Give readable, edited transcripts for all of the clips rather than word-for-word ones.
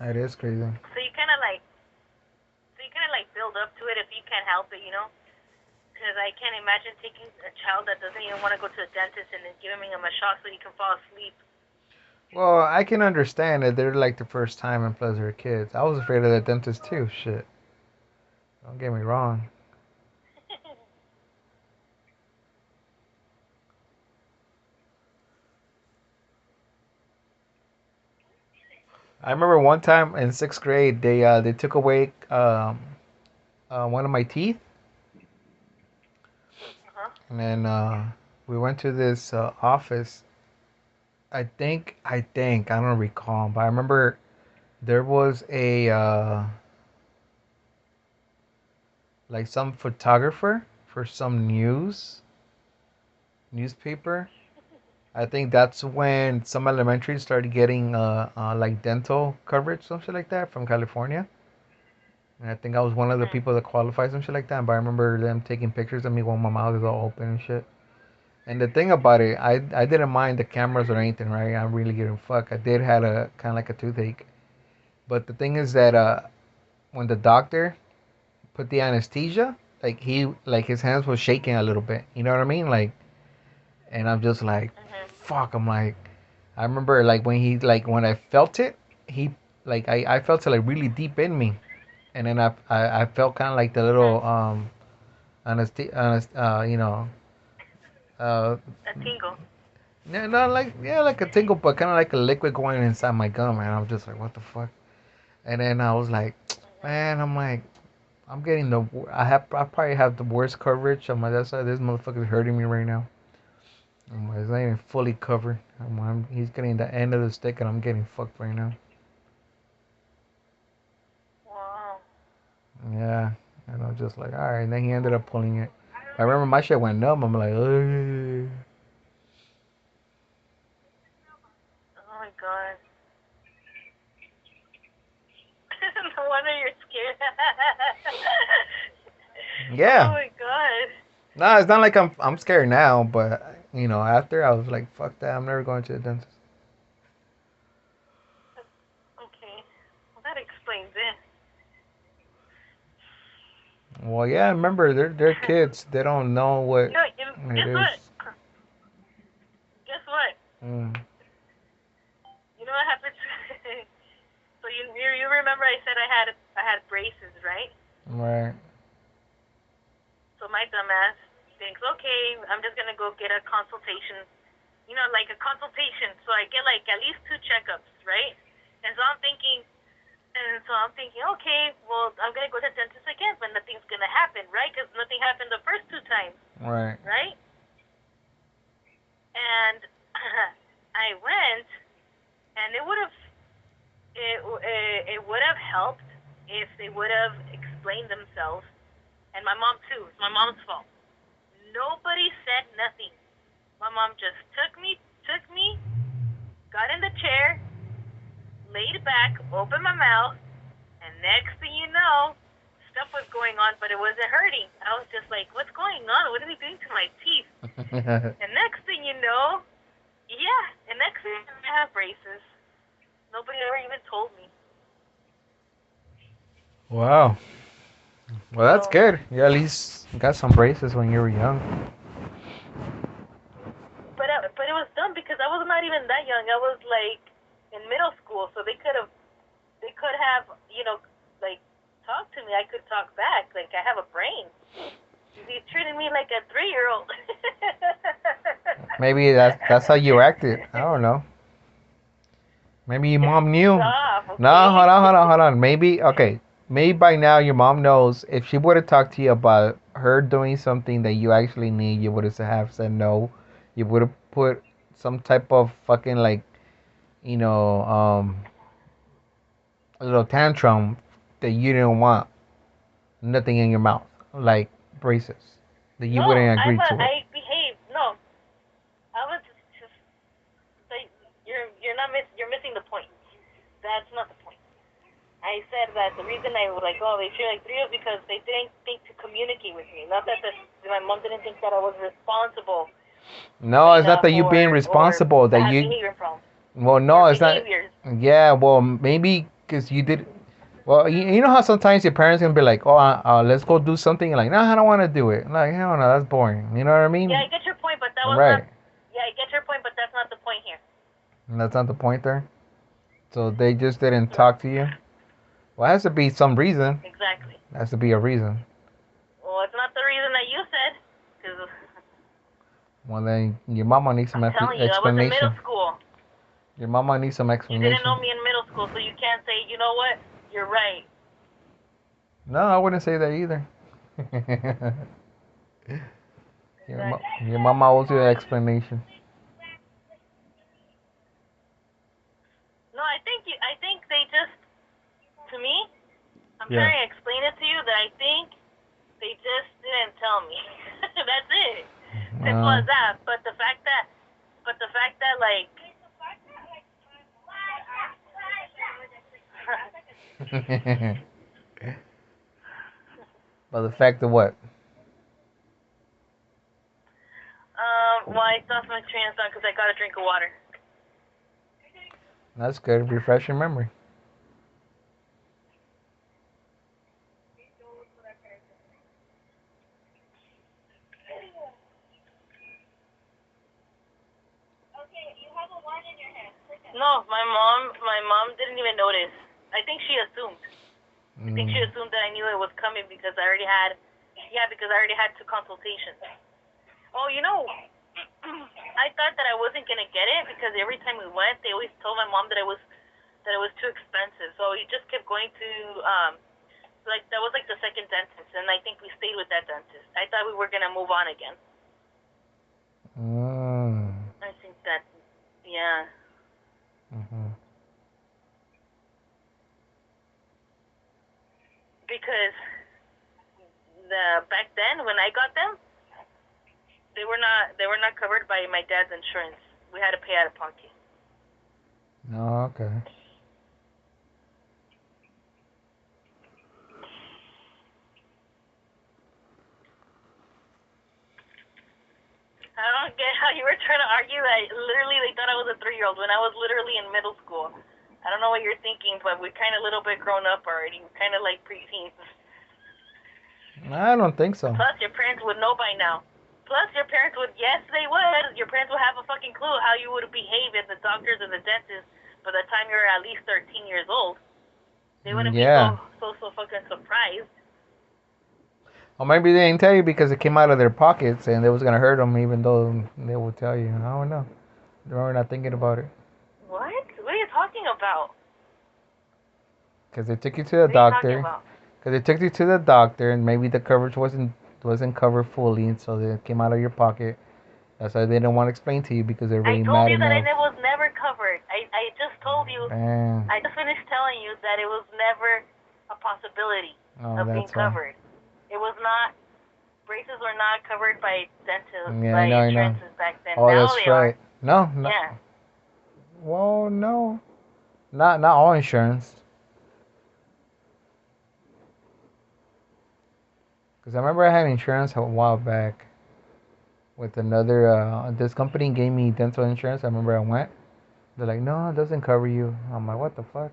It is crazy. So you kind of like build up to it if you can't help it, you know. Because I can't imagine taking a child that doesn't even want to go to a dentist and then giving him a shot so he can fall asleep. Well, I can understand that they're like the first time and plus they're kids. I was afraid of the dentist too. Shit. Don't get me wrong. I remember one time in sixth grade they took away one of my teeth, Uh-huh. and then we went to this office. I don't recall, but I remember there was a like some photographer for some newspaper. I think that's when some elementaries started getting like dental coverage, some shit like that from California. And I think I was one of the Mhm. people that qualified, some shit like that. But I remember them taking pictures of me while my mouth is all open and shit. And the thing about it, I didn't mind the cameras or anything, right? I'm really giving a fuck. I did had a kind of like a toothache, but the thing is that when the doctor put the anesthesia, like his hands was shaking a little bit. You know what I mean? Like, and I'm just like, Mhm. fuck. I'm like, I remember like when I felt it, he I felt it like really deep in me, and then I felt kind of like the Mhm. little you know, uh, A tingle. yeah, not like yeah, like a tingle, but kind of like a liquid going inside my gum, and I'm just like, what the fuck? And then I was like, Mhm. man, I'm like, I'm getting I probably have the worst coverage on my left side. This motherfucker's hurting me right now. It's not even fully covered. He's getting the end of the stick, and I'm getting fucked right now. Wow. Yeah, and I'm just like, all right. And then he ended up pulling it. I remember my shit went numb. I'm like, ugh. Oh my god. No wonder you're scared. Oh Yeah. my god. No, it's not like I'm scared now, but after I was like, fuck that. I'm never going to the dentist. Okay. Well, that explains it. Well, yeah, remember they're kids. They don't know what it Guess is. what? Guess what? Mm, You know what happened? So you remember I said I had braces, right? right. So my dumbass thinks, okay, I'm just gonna go get a consultation. You know, like a consultation. So I get like at least two checkups, right? And so I'm thinking, okay, well, I'm gonna go to the dentist again, but nothing's gonna happen, right? Because nothing happened the first two times, Right. right? And I went, and it would have helped if they would have explained themselves. And my mom too. It's my mom's fault. Nobody said nothing. My mom just took me, got in the chair, laid back, opened my mouth, and next thing you know, stuff was going on, but it wasn't hurting. I was just like, what's going on? What are they doing to my teeth? And next thing you know, yeah, and next thing I have braces. Nobody ever even told me. Wow. Well, that's So, good. You at least got some braces when you were young. but it was dumb because I was not even that young. I was like in middle school, so they could have like talked to me. I could talk back. Like I have a brain. He's treating me like a 3-year-old. Maybe that's how you acted. I don't know. Maybe your mom knew. Stop, No, okay? hold on. Maybe okay. Maybe by now your mom knows. If she would have talked to you about her doing something that you actually need, you would have said no. You would have put some type of fucking like you know a little tantrum that you didn't want nothing in your mouth like braces that you No, wouldn't agree to it. I behaved. No, I was just like you're missing the point. That's not the point. I said that the reason I was like, oh, they feel like 3 is because they didn't think to communicate with me. Not that my mom didn't think that I was responsible No, it's not enough that you being or responsible. That bad you behavior problems well, or no, it's not. behaviors. Yeah, well, maybe Cause you did. Well, you know how sometimes your parents can be like, "Oh, let's go do something." You're like, "No, I don't want to do it." Like, hell no, that's boring. You know what I Yeah, mean? I get your point, but that was not. Right. Yeah, I get your point, but that's not the point here. And that's not the point there. So they just didn't No, talk to you. Well, it has to be some reason. exactly. It has to be a reason. Well, it's not the reason that you said, because Well, then your mama needs some I'm telling you, I was in middle explanation. school. Your mama needs some You didn't explanation. know me in middle school, so you can't say, you know what, you're right. No, I wouldn't say that either. Exactly. Your mama owes you an explanation. No, I think they just, to me, I'm Yeah. trying to explain it to you that I think they just didn't tell me. That's it. Simple Uh, as that. But the fact that like, but the fact of what? well, I lost my train of thought because I got a drink of water. That's good. Refresh your memory. No, my mom didn't even notice. I think she assumed. I think she assumed that I knew it was coming because I already had, yeah, because I already had 2 consultations. Oh, you know, I thought that I wasn't gonna get it because every time we went, they always told my mom that it was too expensive. So we just kept going to like that was like the second dentist, and I think we stayed with that dentist. I thought we were gonna move on again. Mm. I think that, yeah, Mm-hmm. because the back then when I got them, they were not covered by my dad's insurance. We had to pay out of pocket. Oh, okay. I don't get how you were trying to argue that literally they thought I was a 3-year-old when I was literally in middle school. I don't know what you're thinking, but we're kind of a little bit grown up already. We're kind of like preteens. I don't think so. Plus, your parents would know by now. Plus, your parents would, yes, they would. Your parents would have a fucking clue how you would behave at the doctors and the dentist by the time you're at least 13 years old. They wouldn't be Yeah. so fucking surprised. Or maybe they didn't tell you because it came out of their pockets and it was gonna hurt them, even though they will tell you. I don't know. They're not thinking about it What? What are you talking about? because they took you to the What are you talking doctor. about? Because they took you to the doctor and maybe the coverage wasn't covered fully, and so it came out of your pocket. That's why they didn't want to explain to you because they're I already told mad you that enough. it was never covered. I just told you. Damn. I just finished telling you that it was never a possibility Oh, of being that's why. covered. It was not. Braces were not covered by dental Yeah, by I know. insurances back then. Oh, Now that's they are. right. No, no. Yeah. Well, no. Not all insurance. Because I remember I had insurance a while back with another. This company gave me dental insurance. I remember I went. They're like, no, it doesn't cover you. I'm like, what the fuck?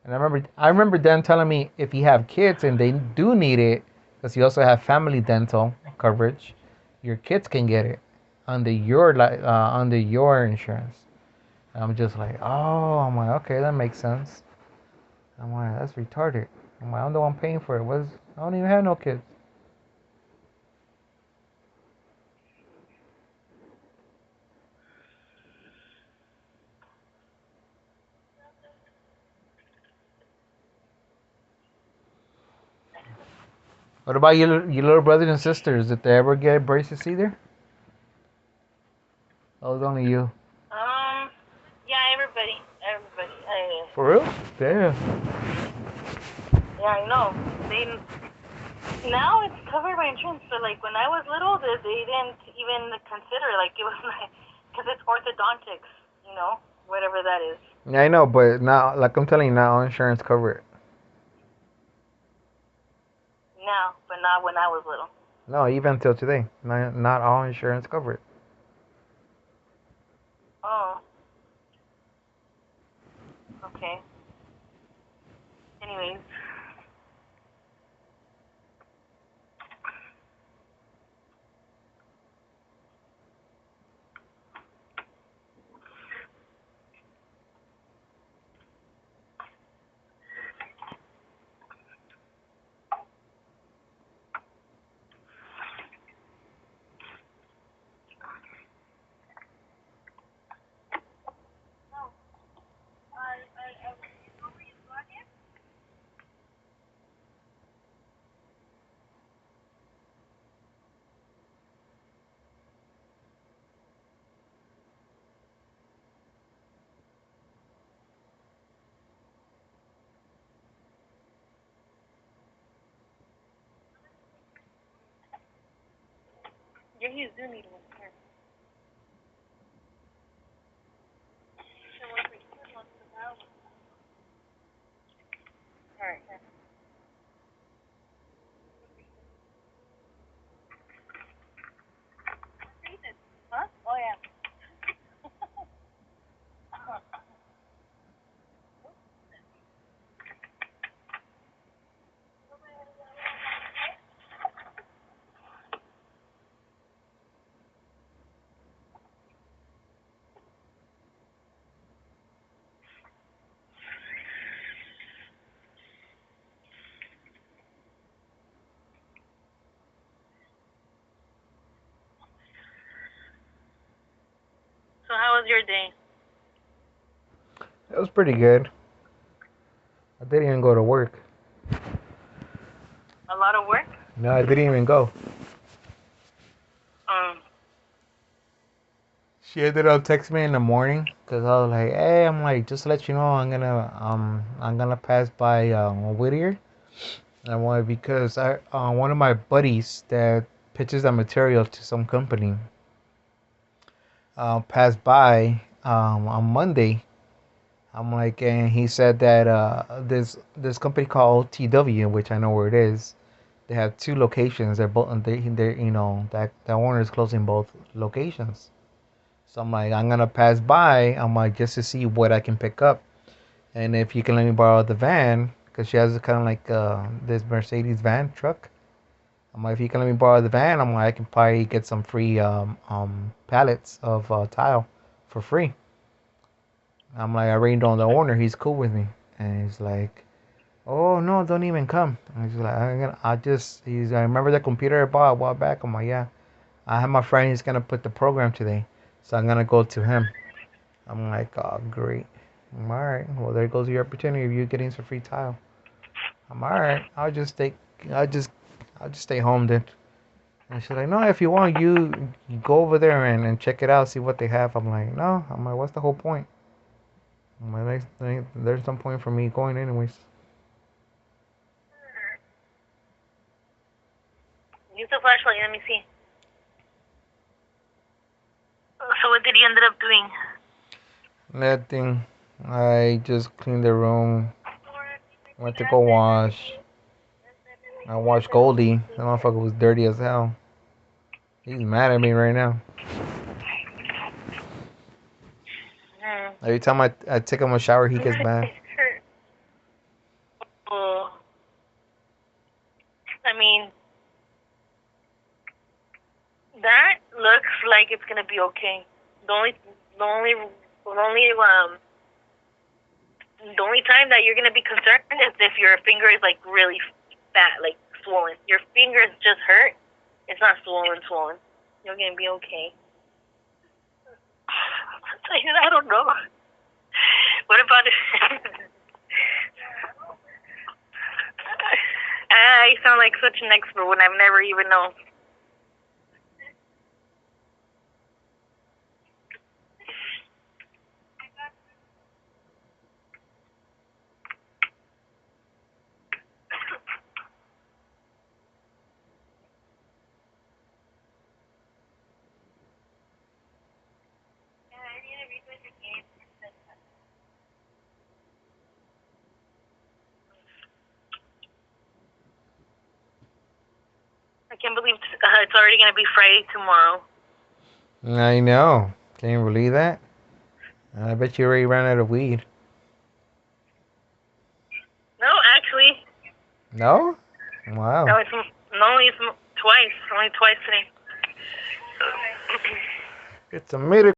And I remember them telling me if you have kids and they do need it, because you also have family dental coverage, your kids can get it under your insurance. And I'm just like, oh, I'm like, okay, that makes sense. I'm like, that's retarded. I'm like, I'm the one paying for it. I don't even have no kids. What about your little brothers and sisters? Did they ever get braces either? Oh, it was only you. Um. Yeah. Everybody. For real? Damn. Yeah. I know. They now it's covered by insurance, but like when I was little, they didn't even consider like it was like because it's orthodontics, you know, whatever that is. Yeah, I know, but now, like I'm telling you, now all insurance cover it. Now, but not when I was little. No, even till today, not all insurance cover it. Oh. Okay. Anyways, yeah, you do need one. Here. All right. Here. Huh? Oh yeah. So how was your day? It was pretty good. I didn't even go to work. A lot of work. No, I didn't even go. Um. She ended up texting me in the morning because I was like, "Hey, I'm like, just to let you know, I'm gonna pass by Whittier. I want because I one of my buddies that pitches that material to some company passed by on Monday. I'm like, and he said that this company called TW, which I know where it is. They have two locations. They're both they that owner is closing both locations. So I'm like, I'm gonna pass by. I'm like, just to see what I can pick up, and if you can let me borrow the van, because she has kind of like this Mercedes van truck. I'm like, if you can let me borrow the van, I'm like, I can probably get some free pallets of tile for free. I'm like, I already know the owner. He's cool with me, and he's like, oh no, don't even come. And he's like, I remember the computer I bought a while back. I'm like, yeah, I have my friend. He's gonna put the program today, so I'm gonna go to him. I'm like, oh, great. I'm all right. Well, there goes your opportunity of you getting some free tile. I'm all right. I'll just, I'll just stay home then. And she's like, no, if you want, you go over there and check it out, see what they have. I'm like, no. I'm like, what's the whole point? I'm like, there's no point for me going anyways. Use the flashlight. Let me see. So what did you end up doing? Nothing. I just cleaned the room. Went to go wash. I washed Goldie. That motherfucker was dirty as hell. He's mad at me right now. Hmm. Every time I take him a shower, he gets mad. Oh, I mean, that looks like it's gonna be okay. The only, the only, the only, the only time that you're gonna be concerned is if your finger is like really fat, like swollen. Your finger is just hurt. It's not swollen. You're gonna be okay. I don't know. What about it? I sound like such an expert when I've never even known. I can't believe it's already gonna be Friday tomorrow. I know. Can you believe that? I bet you already ran out of weed. No, No? No, Wow. it's twice. Only twice today. It's a miracle.